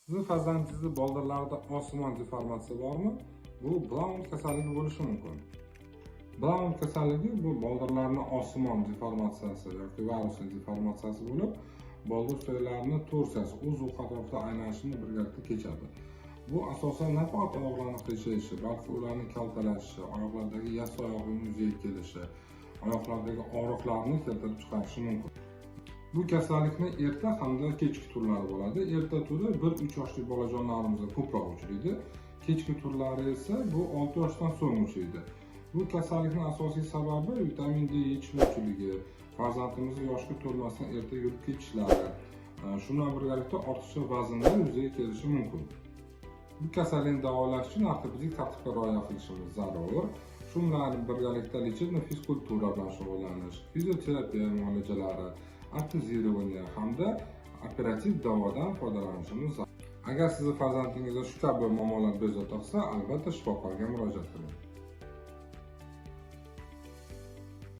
Sizni farzandingizni boldirlarida osmon deformatsiyasi bormi? Bu Brown kasalligi bo'lishi mumkin. Brown kasalligi bu boldirlarning osmon deformatsiyasi yoki varusli deformatsiyasi bo'lib, boldir suyaklarining torsiyasi o'z atrofida aylanishini birgalikda kechadi. Bu asosan nafaqat oyoqlarning qiyshayishi, balki ularning kaltalashishi, oyoqlardagi yassi oyoqning yuzaga kelishi, oyoqlardagi og'riqlarni keltirib chiqarishi mumkin. Bu kasallikning erta hamda kechki turlari bo'ladi. Erta turi 1-3 yoshli bolajonlarimizda ko'proq uchraydi. Kechki turlari esa bu 6 yoshdan so'ng uchraydi. Bu kasallikning asosiy sababi vitamin D yetishmovchiligi, farzandimizning yoshga to'lmasdan erta yurib ketishlari, shundan birgalikda ortiqcha vaznlar yuzaga kelishi mumkin. Bu kasallikni davolash uchun ortopedik tartibga rioya qilishimiz zarur. Shu bilan birgalikda lechebniy fizkultura bilan shug'ullanish, fizioterapiya muolajalari, ortezирование hamda operativ davodan foydalanishimiz zarur. Agar sizni farzandingizda shu kabi muammolar bezovta qilsa, albatta shifokorga murojaat qiling.